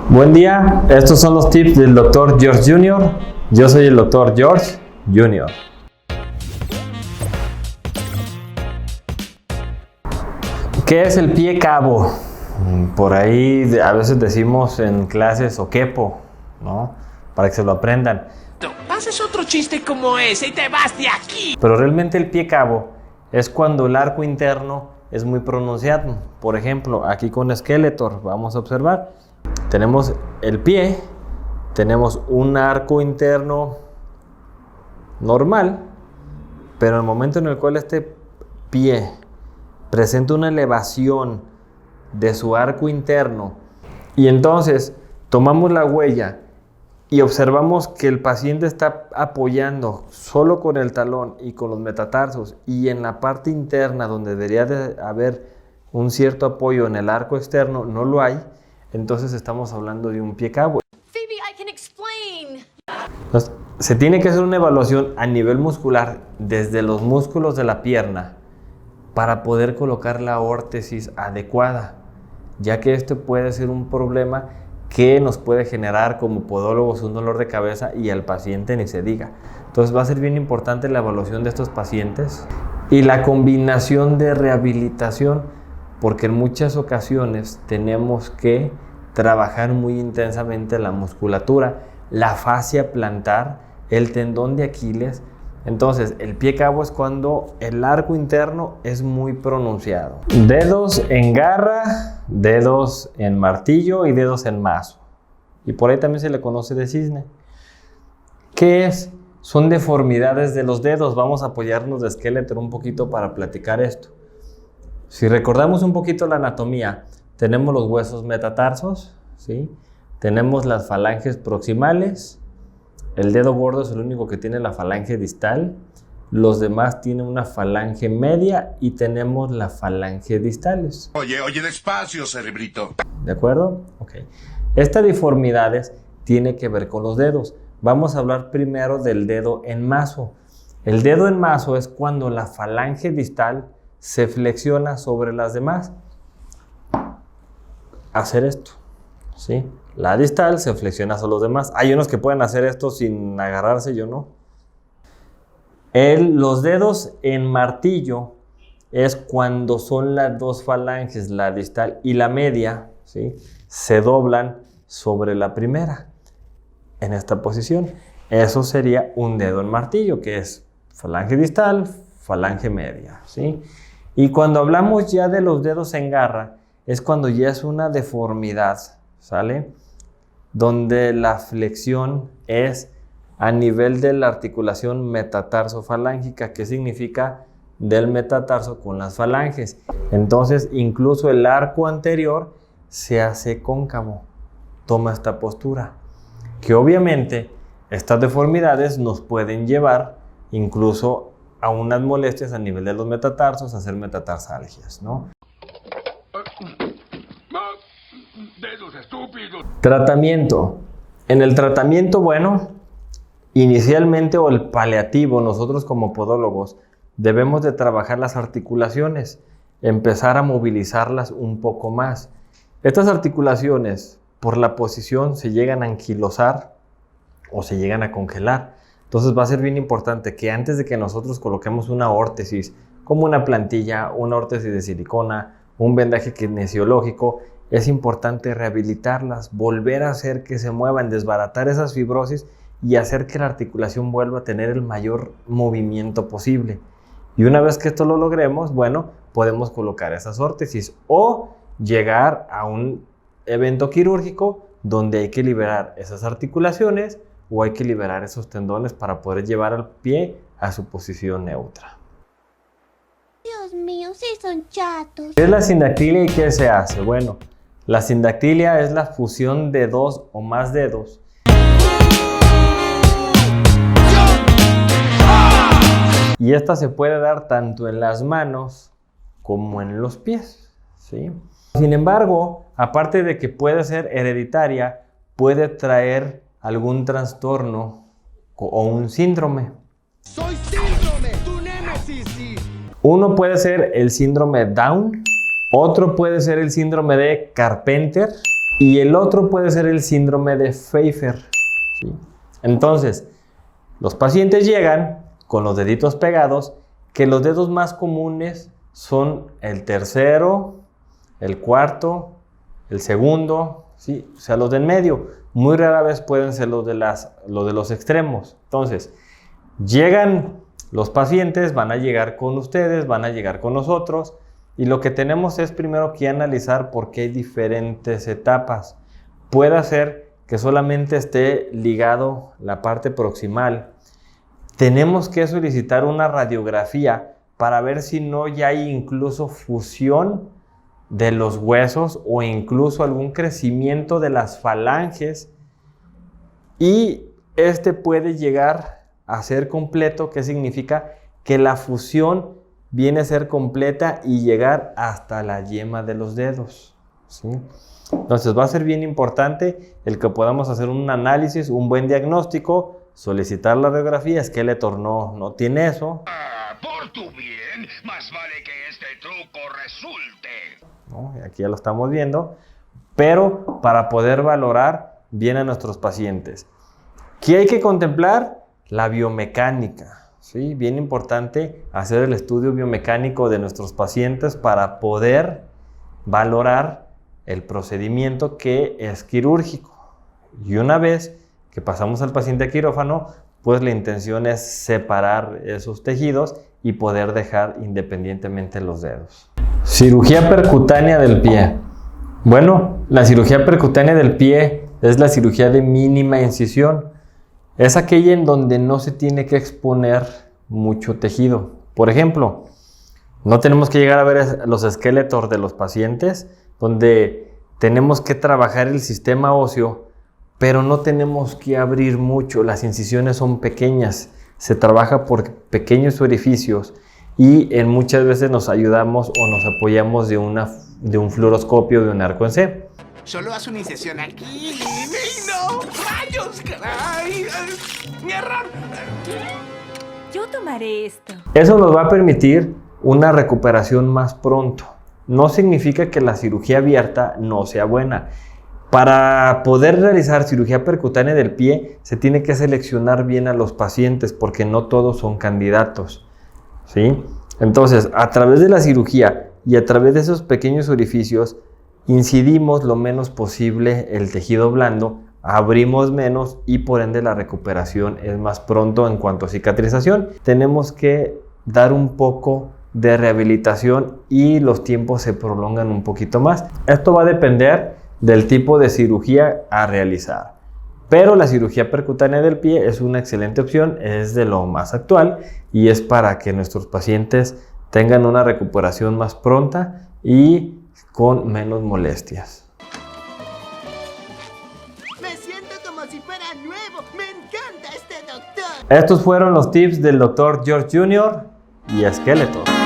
Buen día, estos son los tips del Dr. George Jr. Yo soy el Dr. George Jr. ¿Qué es el pie cabo? Por ahí a veces decimos en clases o quepo, ¿no? Para que se lo aprendan. Haces otro chiste como ese y te vas de aquí. Pero realmente el pie cabo es cuando el arco interno es muy pronunciado. Por ejemplo, aquí con Skeletor, vamos a observar. Tenemos el pie, tenemos un arco interno normal, pero en el momento en el cual este pie presenta una elevación de su arco interno y entonces tomamos la huella y observamos que el paciente está apoyando solo con el talón y con los metatarsos y en la parte interna donde debería de haber un cierto apoyo en el arco externo no lo hay, entonces estamos hablando de un pie cabo. Phoebe, I can explain. Entonces, se tiene que hacer una evaluación a nivel muscular desde los músculos de la pierna para poder colocar la órtesis adecuada, ya que esto puede ser un problema que nos puede generar como podólogos un dolor de cabeza y al paciente ni se diga. Entonces va a ser bien importante la evaluación de estos pacientes y la combinación de rehabilitación, porque en muchas ocasiones tenemos que trabajar muy intensamente la musculatura, la fascia plantar, el tendón de Aquiles. Entonces, el pie cabo es cuando el arco interno es muy pronunciado. Dedos en garra, dedos en martillo y dedos en mazo. Y por ahí también se le conoce de cisne. ¿Qué es? Son deformidades de los dedos. Vamos a apoyarnos de Skeletor un poquito para platicar esto. Si recordamos un poquito la anatomía, tenemos los huesos metatarsos, ¿sí? Tenemos las falanges proximales. El dedo gordo es el único que tiene la falange distal. Los demás tienen una falange media y tenemos la falange distales. Oye, despacio, cerebrito. ¿De acuerdo? Ok. Estas deformidades tienen que ver con los dedos. Vamos a hablar primero del dedo en mazo. El dedo en mazo es cuando la falange distal se flexiona sobre las demás. Hacer esto, ¿sí? La distal se flexiona sobre los demás. Hay unos que pueden hacer esto sin agarrarse, yo no. Los dedos en martillo es cuando son las dos falanges, la distal y la media, ¿sí? Se doblan sobre la primera en esta posición. Eso sería un dedo en martillo, que es falange distal, falange media, ¿sí? Y cuando hablamos ya de los dedos en garra, es cuando ya es una deformidad, ¿sale? Donde la flexión es a nivel de la articulación metatarso-falángica, que significa del metatarso con las falanges. Entonces, incluso el arco anterior se hace cóncavo, toma esta postura, que obviamente estas deformidades nos pueden llevar incluso a unas molestias a nivel de los metatarsos, a hacer metatarsalgias, ¿no? Dedos estúpidos. Tratamiento. En el tratamiento, bueno, inicialmente o el paliativo, nosotros como podólogos debemos de trabajar las articulaciones, empezar a movilizarlas un poco más. Estas articulaciones, por la posición, se llegan a anquilosar o se llegan a congelar. Entonces va a ser bien importante que antes de que nosotros coloquemos una órtesis, como una plantilla, una órtesis de silicona, un vendaje kinesiológico, es importante rehabilitarlas, volver a hacer que se muevan, desbaratar esas fibrosis y hacer que la articulación vuelva a tener el mayor movimiento posible. Y una vez que esto lo logremos, bueno, podemos colocar esas órtesis o llegar a un evento quirúrgico donde hay que liberar esas articulaciones o hay que liberar esos tendones para poder llevar al pie a su posición neutra. Dios mío, sí son chatos. ¿Qué es la sindactilia y qué se hace? Bueno, la sindactilia es la fusión de dos o más dedos. Y esta se puede dar tanto en las manos como en los pies, ¿sí? Sin embargo, aparte de que puede ser hereditaria, puede traer algún trastorno o un síndrome. Soy síndrome, tu némesis. Uno puede ser el síndrome Down, otro puede ser el síndrome de Carpenter y el otro puede ser el síndrome de Pfeiffer, ¿sí? Entonces, los pacientes llegan con los deditos pegados, que los dedos más comunes son el tercero, el cuarto, el segundo, ¿sí? O sea, los del medio. Muy rara vez pueden ser los de los extremos. Entonces, llegan los pacientes, van a llegar con ustedes, van a llegar con nosotros, y lo que tenemos es primero que analizar por qué hay diferentes etapas. Puede ser que solamente esté ligado la parte proximal. Tenemos que solicitar una radiografía para ver si no ya hay incluso fusión de los huesos o incluso algún crecimiento de las falanges, y este puede llegar a ser completo, que significa que la fusión viene a ser completa y llegar hasta la yema de los dedos, ¿sí? Entonces va a ser bien importante el que podamos hacer un análisis, un buen diagnóstico, solicitar la radiografía. Skeletor no tiene eso. Por tu bien, más vale que este truco resulte. ¿No? Aquí ya lo estamos viendo, pero para poder valorar bien a nuestros pacientes, ¿qué hay que contemplar? La biomecánica, ¿sí? Bien importante hacer el estudio biomecánico de nuestros pacientes para poder valorar el procedimiento que es quirúrgico. Y una vez que pasamos al paciente a quirófano, pues la intención es separar esos tejidos y poder dejar independientemente los dedos. Cirugía percutánea del pie. Bueno, la cirugía percutánea del pie es la cirugía de mínima incisión. Es aquella en donde no se tiene que exponer mucho tejido. Por ejemplo, no tenemos que llegar a ver los esqueletos de los pacientes, donde tenemos que trabajar el sistema óseo, pero no tenemos que abrir mucho. Las incisiones son pequeñas, se trabaja por pequeños orificios, y muchas veces nos ayudamos o nos apoyamos de un fluoroscopio, de un arco en C. Solo haz una incisión aquí. ¡No! ¡Rayos, caray! ¡Mi error! Yo tomaré esto. Eso nos va a permitir una recuperación más pronto. No significa que la cirugía abierta no sea buena. Para poder realizar cirugía percutánea del pie, se tiene que seleccionar bien a los pacientes, porque no todos son candidatos, ¿sí? Entonces, a través de la cirugía y a través de esos pequeños orificios, incidimos lo menos posible el tejido blando, abrimos menos y por ende la recuperación es más pronto en cuanto a cicatrización. Tenemos que dar un poco de rehabilitación y los tiempos se prolongan un poquito más. Esto va a depender del tipo de cirugía a realizar. Pero la cirugía percutánea del pie es una excelente opción, es de lo más actual y es para que nuestros pacientes tengan una recuperación más pronta y con menos molestias. Me siento como si fuera nuevo. Me encanta este doctor. Estos fueron los tips del Dr. George Jr. y Skeletor.